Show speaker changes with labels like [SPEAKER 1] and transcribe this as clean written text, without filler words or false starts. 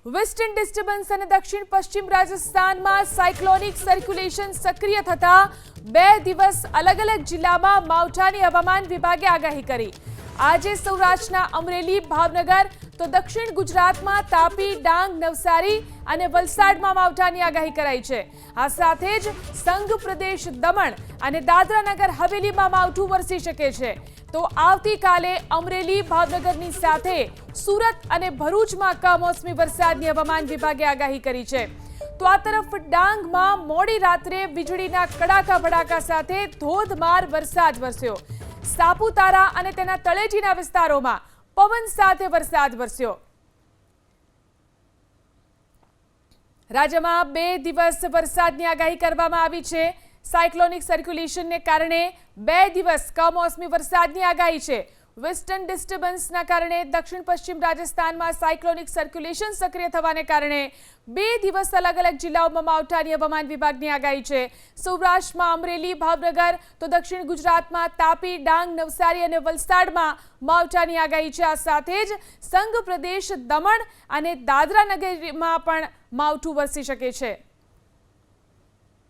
[SPEAKER 1] Western disturbance અને દક્ષિણ પશ્ચિમ રાજસ્થાનમાં સાયક્લોનિક સર્ક્યુલેશન સક્રિય થતા 2 દિવસ અલગ અલગ જિલ્લામાં માવઠાની હવામાન વિભાગે આગાહી કરી। આજે સૌરાષ્ટ્રના અમરેલી, ભાવનગર તો દક્ષિણ ગુજરાતમાં તાપી, ડાંગ, નવસારી અને વલસાડમાં માવઠાની આગાહી કરાઈ છે। આ સાથે જ સંઘ પ્રદેશ દમણ અને દાદરા નગર હવેલીમાં માવઠું વરસી શકે છે। તો આવતીકાલે અમરેલી, ભાવનગરની સાથે સુરત અને ભરૂચમાં કમોસમી વરસાદની હવામાન વિભાગે આગાહી કરી છે। તો આ તરફ ડાંગમાં મોડી રાત્રે વીજળીના કડાકા ભડાકા સાથે ધોધમાર વરસાદ વરસ્યો। સાપુતારા અને તેના તળેટીના વિસ્તારોમાં પવન સાથે વરસાદ વરસ્યો। રાજ્યમાં 2 દિવસ વરસાદની આગાહી કરવામાં આવી છે। સાયક્લોનિક સર્ક્યુલેશનને કારણે 2 દિવસ કમોસમી વરસાદની આગાહી છે। વેસ્ટર્ન ડિસ્ટર્બન્સના કારણે દક્ષિણ પશ્ચિમ રાજસ્થાનમાં સાયક્લોનિક સર્ક્યુલેશન સક્રિય થવાને કારણે 2 દિવસ અલગ અલગ જિલ્લાઓમાં માવઠાની હવામાન વિભાગની આગાહી છે। સૌરાષ્ટ્રમાં અમરેલી, ભાવનગર તો દક્ષિણ ગુજરાતમાં તાપી, ડાંગ, નવસારી અને વલસાડમાં માવઠાની આગાહી છે। આ સાથે જ સંઘ પ્રદેશ દમણ અને દાદરા નગરમાં પણ માવઠું વરસી શકે છે।